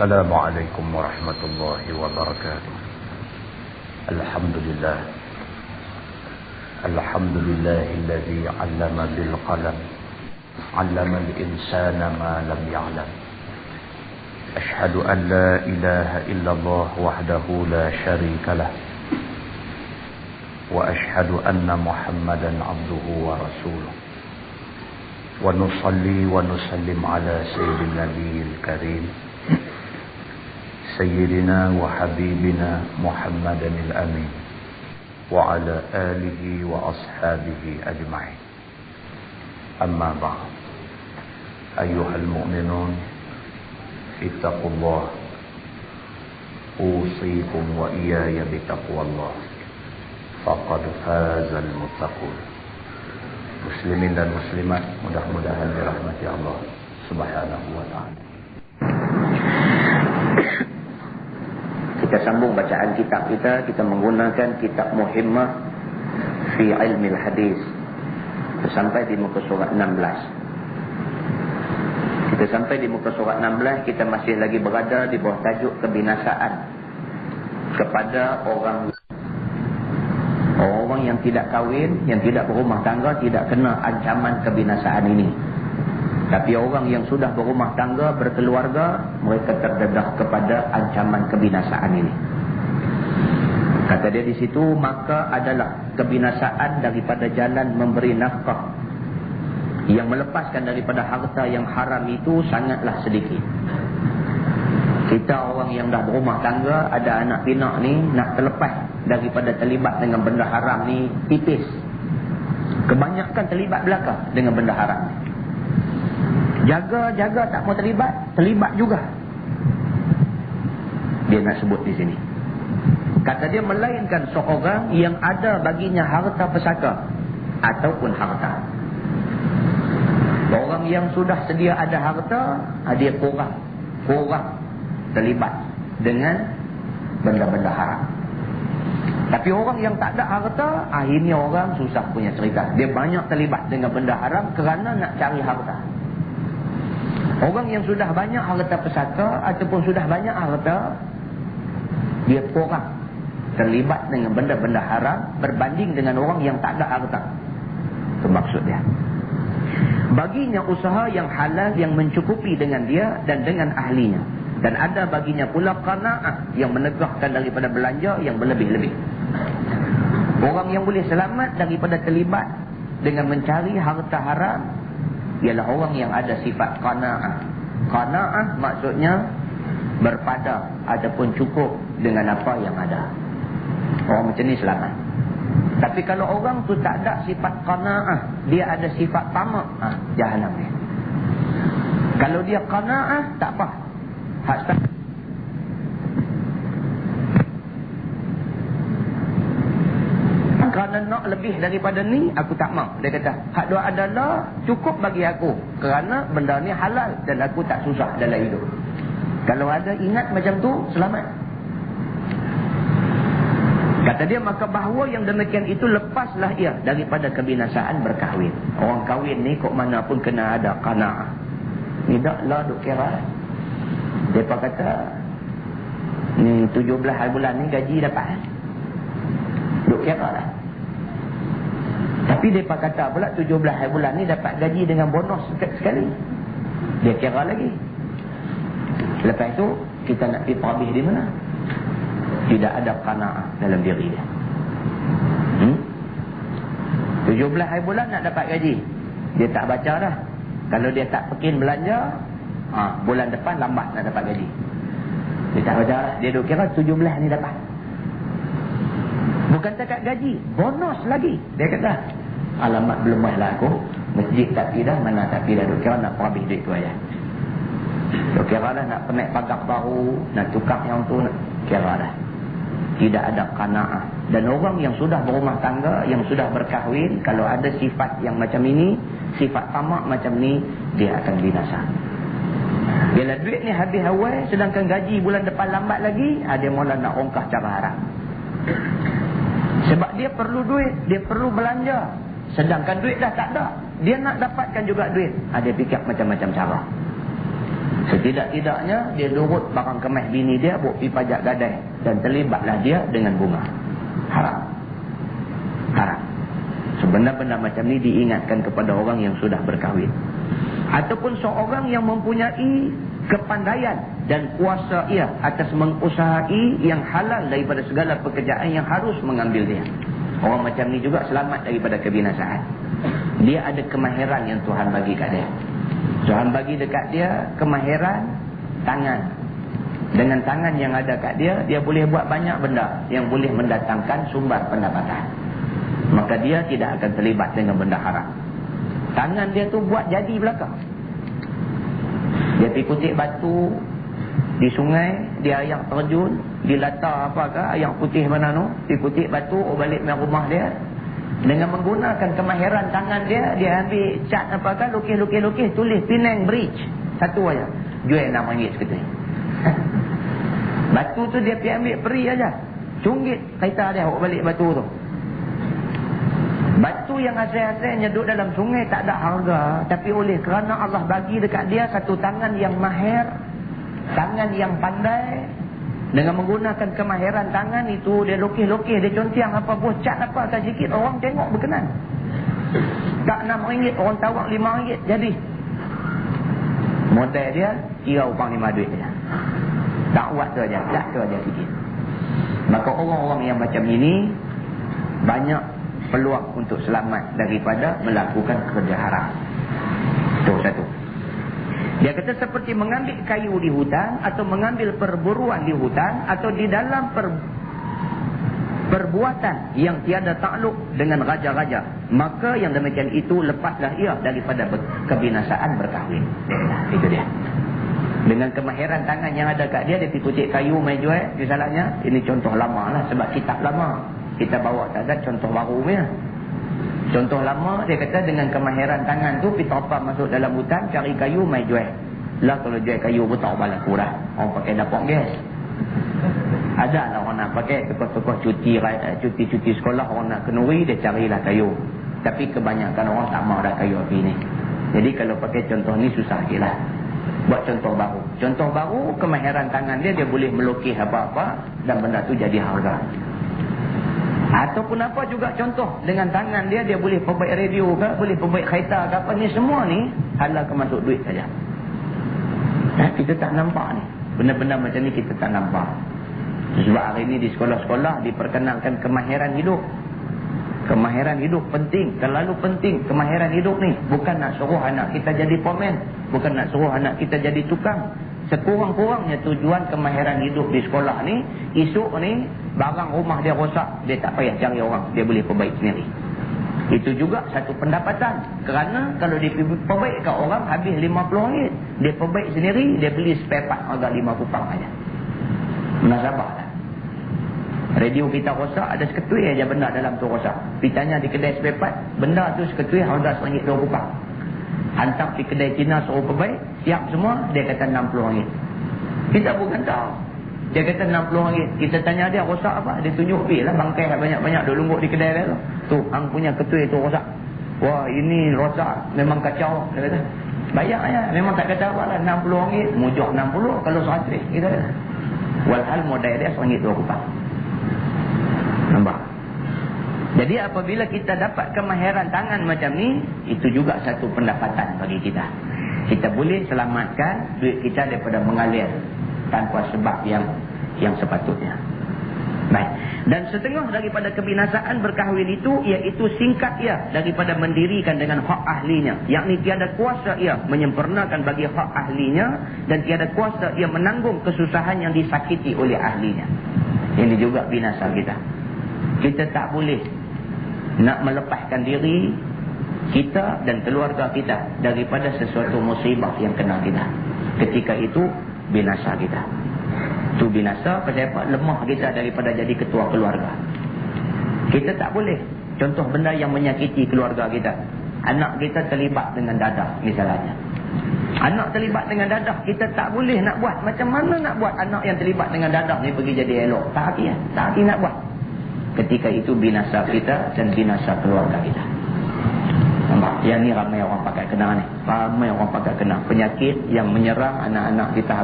السلام عليكم ورحمة الله وبركاته. الحمد لله الذي علم بالقلم علم الإنسان ما لم يعلم. أشهد أن لا إله إلا الله وحده لا شريك له، وأشهد أن محمدا عبده ورسوله، ونصلي ونسلم على سيد النبي الكريم سيدنا وحبيبنا محمد الأمين وعلى آله وأصحابه أجمعين. أما بعد، أيها المؤمنون اتقوا الله، أوصيكم وإياي بتقوى الله، faqad fazal muttaqun. Muslimin dan muslimat, mudah-mudahan dirahmati Allah Subhanahu wa taala. Kita sambung bacaan kitab kita menggunakan kitab Muhimmah fi Ilmil Hadis. Sampai di muka surat 16. Kita sampai di muka surat 16, kita masih lagi berada di bawah tajuk kebinasaan kepada orang yang tidak kahwin, yang tidak berumah tangga tidak kena ancaman kebinasaan ini. Tapi orang yang sudah berumah tangga, berkeluarga, mereka terdedah kepada ancaman kebinasaan ini. Kata dia di situ, maka adalah kebinasaan daripada jalan memberi nafkah yang melepaskan daripada harta yang haram itu sangatlah sedikit. Kita orang yang dah berumah tangga, ada anak pinak ni, nak terlepas daripada terlibat dengan benda haram ni tipis. Kebanyakan terlibat belaka dengan benda haram. Jaga tak mau terlibat juga. Dia nak sebut di sini. Kata dia, melainkan seorang yang ada baginya harta pesaka ataupun harta. Orang yang sudah sedia ada harta, dia kurang terlibat dengan benda-benda haram. Tapi orang yang tak ada harta, akhirnya orang susah punya cerita. Dia banyak terlibat dengan benda haram kerana nak cari harta. Orang yang sudah banyak harta pesaka ataupun sudah banyak harta, dia kurang terlibat dengan benda-benda haram berbanding dengan orang yang tak ada harta. Itu maksud dia. Baginya usaha yang halal yang mencukupi dengan dia dan dengan ahlinya. Dan ada baginya pula qanaah yang menegahkan daripada belanja yang berlebih-lebih. Orang yang boleh selamat daripada terlibat dengan mencari harta haram ialah orang yang ada sifat qanaah. Qanaah maksudnya berpada ataupun cukup dengan apa yang ada. Orang macam ni selamat. Tapi kalau orang tu tak ada sifat qanaah, dia ada sifat tamak, jahanam dia. Kalau dia qanaah, tak apa. Kerana nak lebih daripada ni, aku tak mau. Dia kata, hak dua adalah cukup bagi aku kerana benda ni halal dan aku tak susah dalam hidup. Kalau ada ingat macam tu, selamat. Kata dia, maka bahawa yang demikian itu lepaslah ia daripada kebinasaan berkahwin. Orang kahwin ni kok mana pun kena ada qanaah. Ni tak lah duk kira. Mereka kata, ni 17 hari bulan ni gaji dapat. Duk kira lah. Tapi mereka kata pula 17 hari bulan ni dapat gaji dengan bonus sekali. Dia kira lagi. Lepas tu, kita nak pergi perhabis di mana? Tidak ada qanaah dalam diri dia. 17 hari bulan nak dapat gaji. Dia tak baca dah. Kalau dia tak pekin belanja, bulan depan lambat nak dapat gaji. Dia tak baca dah. Dia duk kira 17 ni dapat. Bukan takat gaji, bonus lagi. Dia kata, alamak belum lah aku. Masjid tak pergi dah, mana tak pergi dah. Duk kira nak perhabis duit tu aja. Duk kira dah nak pernik pagar baru, nak tukar yang tu, nak kira dah. Tidak ada qanaah. Dan orang yang sudah berumah tangga, yang sudah berkahwin, kalau ada sifat yang macam ini, sifat tamak macam ni, dia akan binasa. Bila duit ni habis awal, sedangkan gaji bulan depan lambat lagi, dia mula nak ongkah cara haram. Sebab dia perlu duit, dia perlu belanja. Sedangkan duit dah tak ada, dia nak dapatkan juga duit. Dia fikir macam-macam cara. Setidak-tidaknya dia lurut barang kemas bini dia, buat pergi pajak gadai, dan terlibatlah dia dengan bunga. Haram. Haram. Sebenarnya macam ni diingatkan kepada orang yang sudah berkahwin. Ataupun seorang yang mempunyai kepandaian dan kuasa ia atas mengusahai yang halal daripada segala pekerjaan yang harus mengambil dia. Orang macam ni juga selamat daripada kebinasaan. Dia ada kemahiran yang Tuhan bagi kat dia. Tuhan bagi dekat dia kemahiran tangan. Dengan tangan yang ada kat dia, dia boleh buat banyak benda yang boleh mendatangkan sumber pendapatan. Maka dia tidak akan terlibat dengan benda haram. Tangan dia tu buat jadi belakang. Dia pergi kutip batu di sungai, dia ayak terjun, di latar apakah, ayak putih mana tu, pergi kutip batu, balik ke rumah dia. Dengan menggunakan kemahiran tangan dia, dia ambil cat apakah, lukis, tulis Penang Bridge. Satu aja. Jual RM6 seketul. Batu tu dia pergi ambil peri aja. Cunggit kereta dia, bawa balik batu tu. Batu yang asal-asalnya duduk dalam sungai tak ada harga. Tapi oleh kerana Allah bagi dekat dia satu tangan yang mahir, tangan yang pandai, dengan menggunakan kemahiran tangan itu, dia lukis-lukis, dia contiang apa buah cat apa atas sikit, orang tengok berkenan. Tak RM6, orang tawak RM5 jadi. Modal dia kira upang 5 duit dia. Dakwah tu aja, tak tu aja sikit. Maka orang-orang yang macam ini banyak peluang untuk selamat daripada melakukan kerja haram. Itu satu. Dia kata seperti mengambil kayu di hutan, atau mengambil perburuan di hutan, atau di dalam perbuatan yang tiada takluk dengan raja-raja. Maka yang demikian itu lepaslah ia daripada kebinasaan berkahwin. Itu dia. Dengan kemahiran tangan yang ada kat dia, dia pergi kutip kayu main jual. Misalnya, ini contoh lama lah, sebab kitab lama. Kita bawa tak ada contoh baru punya. Contoh lama, dia kata dengan kemahiran tangan tu, pergi terpam masuk dalam hutan, cari kayu, main jual. Lah kalau jual kayu pun tak balik kurang. Orang pakai dapur gas. Ada lah orang nak pakai, tokoh-tokoh cuti sekolah, orang nak kenuri, dia carilah kayu. Tapi kebanyakan orang tak mahu ada kayu api ni. Jadi kalau pakai contoh ni susah sikit lah. Buat contoh baru. Contoh baru, kemahiran tangan dia, dia boleh melukis apa-apa, dan benda tu jadi harga. Ataupun apa juga contoh, dengan tangan dia, dia boleh perbaik radio ke, boleh perbaik kereta ke apa, ni semua ni halal ke masuk duit saja. Kita tak nampak ni. Benda-benda macam ni kita tak nampak. Sebab hari ni di sekolah-sekolah diperkenalkan kemahiran hidup. Kemahiran hidup penting, terlalu penting kemahiran hidup ni. Bukan nak suruh anak kita jadi pomen, bukan nak suruh anak kita jadi tukang. Sekurang-kurangnya tujuan kemahiran hidup di sekolah ni, esok ni barang rumah dia rosak, dia tak payah cari orang, dia boleh perbaik sendiri. Itu juga satu pendapatan. Kerana kalau dia perbaik kat orang habis RM50, dia perbaik sendiri, dia beli spare part harga RM50 saja. Munasabah lah. Radio kita rosak, ada seketui aja benda dalam tu rosak. Pitanya di kedai spare part, benda tu seketui harga RM1.20. Hantar di kedai Cina suruh perbaik, siap semua, dia kata RM60. Kita bukan tahu. Dia kata RM60. Kita tanya dia rosak apa? Dia tunjuk lah bangkai banyak-banyak duk lungguk di kedai dia tu. Tu, hang punya ketui tu rosak. Wah, ini rosak, memang kacau. Dia kata, bayar ya, memang tak kata apa lah, RM60. Mujur 60 kalau 100 kita kata. Walhal modal dia RM1.20. Nampak? Jadi apabila kita dapat kemahiran tangan macam ni, itu juga satu pendapatan bagi kita. Kita boleh selamatkan duit kita daripada mengalir tanpa sebab yang sepatutnya. Baik. Dan setengah daripada kebinasaan berkahwin itu, iaitu singkat ia daripada mendirikan dengan hak ahlinya. Yakni tiada kuasa ia menyempurnakan bagi hak ahlinya, dan tiada kuasa ia menanggung kesusahan yang disakiti oleh ahlinya. Ini juga binasa kita. Kita tak boleh nak melepaskan diri kita dan keluarga kita daripada sesuatu musibah yang kena kita. Ketika itu binasa kita. Itu binasa pasal apa? Lemah kita daripada jadi ketua keluarga. Kita tak boleh. Contoh benda yang menyakiti keluarga kita. Anak kita terlibat dengan dadah misalnya. Anak terlibat dengan dadah, kita tak boleh nak buat. Macam mana nak buat anak yang terlibat dengan dadah ni pergi jadi elok? Tak hati ya? Tak hati nak buat. Ketika itu binasa kita dan binasa keluarga kita. Yang ni ramai orang pakai kena ni. Ramai orang pakai kena. Penyakit yang menyerang anak-anak kita